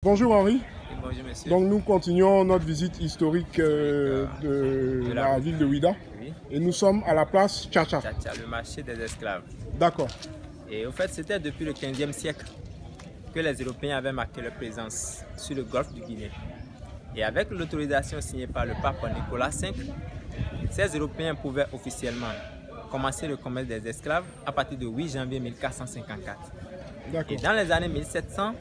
Bonjour Henri. Bonjour monsieur. Donc nous continuons notre visite historique de la ville de Ouidah. Oui. Et nous sommes à la place Tchatcha. Tchatcha, le marché des esclaves. D'accord. Et au fait, c'était depuis le 15e siècle que les Européens avaient marqué leur présence sur le golfe du Guinée. Et avec l'autorisation signée par le pape Nicolas V, ces Européens pouvaient officiellement commencer le commerce des esclaves à partir du 8 janvier 1454. D'accord. Et dans les années 1700,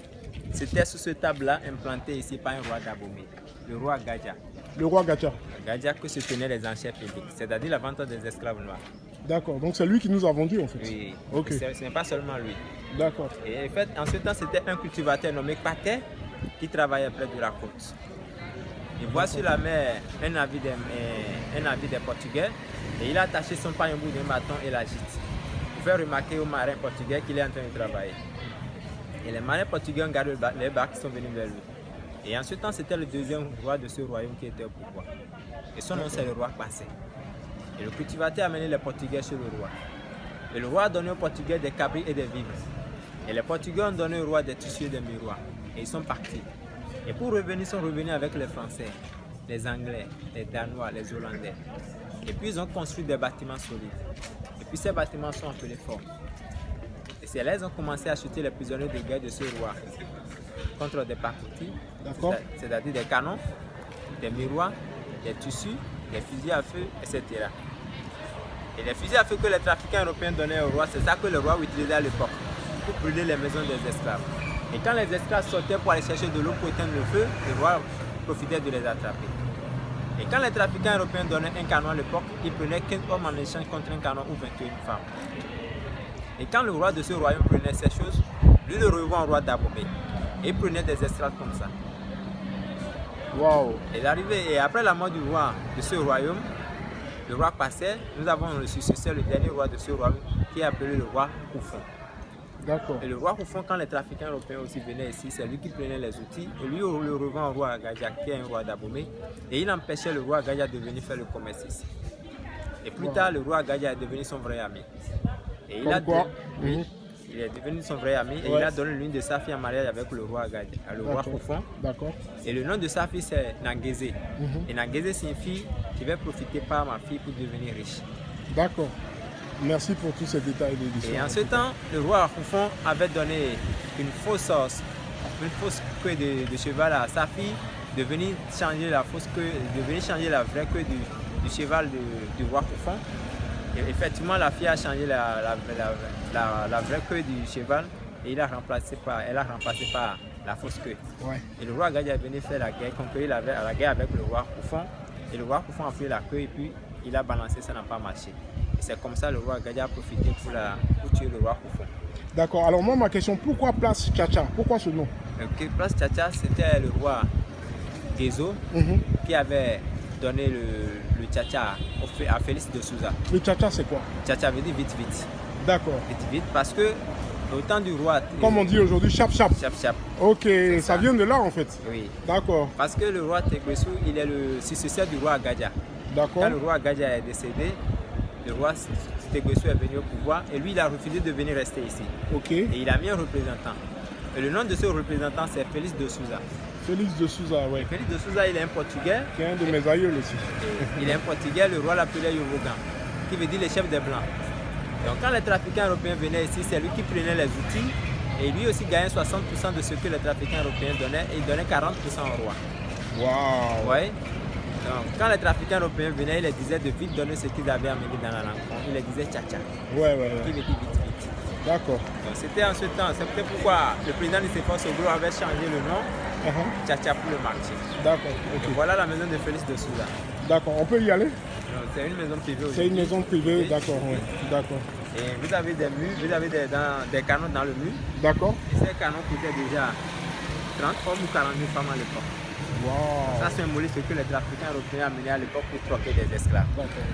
c'était sous ce table-là implanté ici par un roi d'Abomey, le roi Gadja. Le roi Gadja. Gadja que se tenaient les enchères publiques, c'est-à-dire la vente des esclaves noirs. D'accord. Donc c'est lui qui nous a vendus en fait. Oui, Ok. Ce n'est pas seulement lui. D'accord. Et en fait, en ce temps, c'était un cultivateur nommé Paquet qui travaillait près de la côte. Il voit sur la mer un navire des Portugais et il a attaché son pain au bout d'un bâton et l'agite pour faire remarquer aux marins portugais qu'il est en train de travailler. Et les marins portugais ont gardé les barques qui sont venus vers lui. Et en ce temps, c'était le deuxième roi de ce royaume qui était au pouvoir. Et son nom, c'est le roi Passé. Et le cultivateur a mené les Portugais chez le roi. Et le roi a donné aux Portugais des cabris et des vivres. Et les Portugais ont donné au roi des tissus et des miroirs. Et ils sont partis. Et pour revenir, ils sont revenus avec les Français, les Anglais, les Danois, les Hollandais. Et puis ils ont construit des bâtiments solides. Et puis ces bâtiments sont appelés forts. Et c'est là qu'ils ont commencé à acheter les prisonniers de guerre de ce roi contre des pacottis, c'est-à-dire des canons, des miroirs, des tissus, des fusils à feu, etc. Et les fusils à feu que les trafiquants européens donnaient au roi, c'est ça que le roi utilisait à l'époque pour brûler les maisons des esclaves. Et quand les esclaves sortaient pour aller chercher de l'eau pour éteindre le feu, le roi profitait de les attraper. Et quand les trafiquants européens donnaient un canon à l'époque, ils prenaient 15 hommes en échange contre un canon ou 21 femmes. Et quand le roi de ce royaume prenait ces choses, lui le revend au roi d'Abomey. Et il prenait des esclaves comme ça. Waouh. Et après la mort du roi de ce royaume, le roi passait, nous avons le successeur, le dernier roi de ce royaume, qui est appelé le roi Koufon. D'accord. Et le roi Koufon, quand les trafiquants européens aussi venaient ici, c'est lui qui prenait les outils. Et lui, le revend au roi Gadja, qui est un roi d'Abomey. Et il empêchait le roi Gadja de venir faire le commerce ici. Et plus tard, le roi Gadja est devenu son vrai ami. Et il est devenu son vrai ami et il a donné l'une de sa fille en mariage avec le roi Gadja, le roi Koufon. D'accord. Et le nom de sa fille c'est Nanguézé. Et Nanguézé signifie je vais profiter par ma fille pour devenir riche. D'accord. Merci pour tous ces détails de l'histoire. Et en ce temps, le roi Koufon avait donné une fausse queue de cheval à sa fille de venir changer la fausse queue, de venir changer la vraie queue du cheval du roi Koufon. Et effectivement, la fille a changé la vraie queue du cheval et elle a remplacé par la fausse queue. Ouais. Et le roi Gadja est venu faire la guerre, conquérir la guerre avec le roi Koufon. Et le roi Koufon a pris la queue et puis il a balancé, ça n'a pas marché. Et c'est comme ça que le roi Gadja a profité pour tuer le roi Koufon. D'accord. Alors moi, ma question, pourquoi place Tchatcha? Pourquoi ce nom? Place Tchatcha, c'était le roi Guézo qui avait donné le Tchatcha à Félix de Souza. Le Tchatcha, c'est quoi? Tchatcha veut dire vite vite. D'accord. Vite vite parce que au temps du roi... Comme on dit aujourd'hui, chap chap. Chap chap. Ok, ça vient de là en fait. Oui. D'accord. Parce que le roi Tegbessou, il est le successeur du roi Gadja. D'accord. Quand le roi Gadja est décédé, le roi Tegbessou est venu au pouvoir et lui il a refusé de venir rester ici. Ok. Et il a mis un représentant. Et le nom de ce représentant c'est Félix de Souza. Félix de Souza, oui. Félix de Souza, il est un Portugais. Qui est un de mes aïeuls aussi. Il est un Portugais, le roi l'appelait Yovogan, qui veut dire les chefs des Blancs. Donc quand les trafiquants européens venaient ici, c'est lui qui prenait les outils et lui aussi gagnait 60% de ce que les trafiquants européens donnaient et il donnait 40% au roi. Waouh. Ouais. Donc quand les trafiquants européens venaient, il les disait de vite donner ce qu'ils avaient amené dans la rencontre. Il les disait tcha-tcha. Ouais. Qui veut dire vite vite. D'accord. Donc c'était en ce temps, c'est peut-être pourquoi le président de Séphore Soglo avait changé le nom tcha-tcha pour le marché. D'accord. Okay. Voilà la maison de Félix de Souza. D'accord, on peut y aller? C'est une maison privée aujourd'hui. C'est une maison privée, oui. D'accord, oui. D'accord. Et vous avez des murs, vous avez des canons dans le mur. D'accord. Et ces canons coûtaient déjà 30 hommes ou 40 000 femmes à l'époque. Wow. Ça symbolise ce que les trafiquants européens amenaient à l'époque pour troquer des esclaves. D'accord.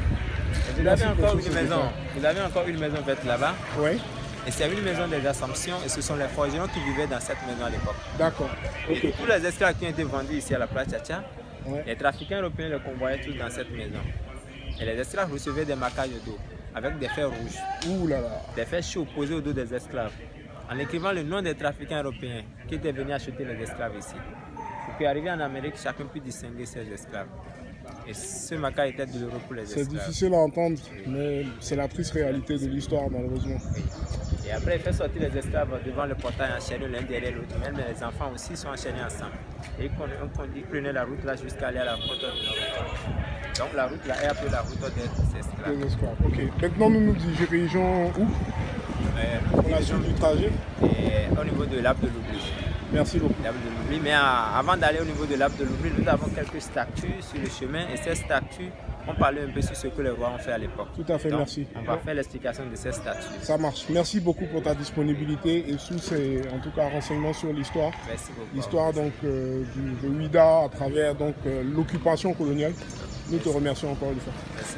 Vous avez encore une maison. Vous avez encore une maison verte là-bas. Oui. Et c'est une maison des Assomptions et ce sont les forgerons qui vivaient dans cette maison à l'époque. D'accord. Okay. Tous les esclaves qui ont été vendus ici à la place Tchatcha, les trafiquants européens les convoyaient tous dans cette maison. Et les esclaves recevaient des marquages d'eau avec des fers rouges. Ouh là là. Des fers chauds posés au dos des esclaves. en écrivant le nom des trafiquants européens qui étaient venus acheter les esclaves ici. Et puis arrivé en Amérique, chacun peut distinguer ses esclaves. Et ce macabre était douloureux pour les esclaves. C'est difficile à entendre, mais c'est la triste réalité de l'histoire, malheureusement. Oui. Et après, il fait sortir les esclaves devant le portail enchaînés l'un derrière l'autre. Même les enfants aussi sont enchaînés ensemble. Et ils prenaient la route là jusqu'à aller à la côte de Nord. Donc la route là est appelée la route des esclaves. Des esclaves. Ok. Maintenant, nous nous dirigeons où? Pour la suite du trajet. Et au niveau de l'Arbre de l'Oubli. Merci beaucoup. L'Arbre de l'Oubli. Mais avant d'aller au niveau de l'Arbre de l'Oubli, nous avons quelques statues sur le chemin. Et ces statues, on parlait un peu sur ce que les rois ont fait à l'époque. Tout à fait, donc, merci. On va faire l'explication de ces statues. Ça marche. Merci beaucoup pour ta disponibilité et tous ces, en tout cas, renseignements sur l'histoire. Merci beaucoup. L'histoire donc de Ouidah à travers donc l'occupation coloniale. Nous te remercions encore une fois. Merci.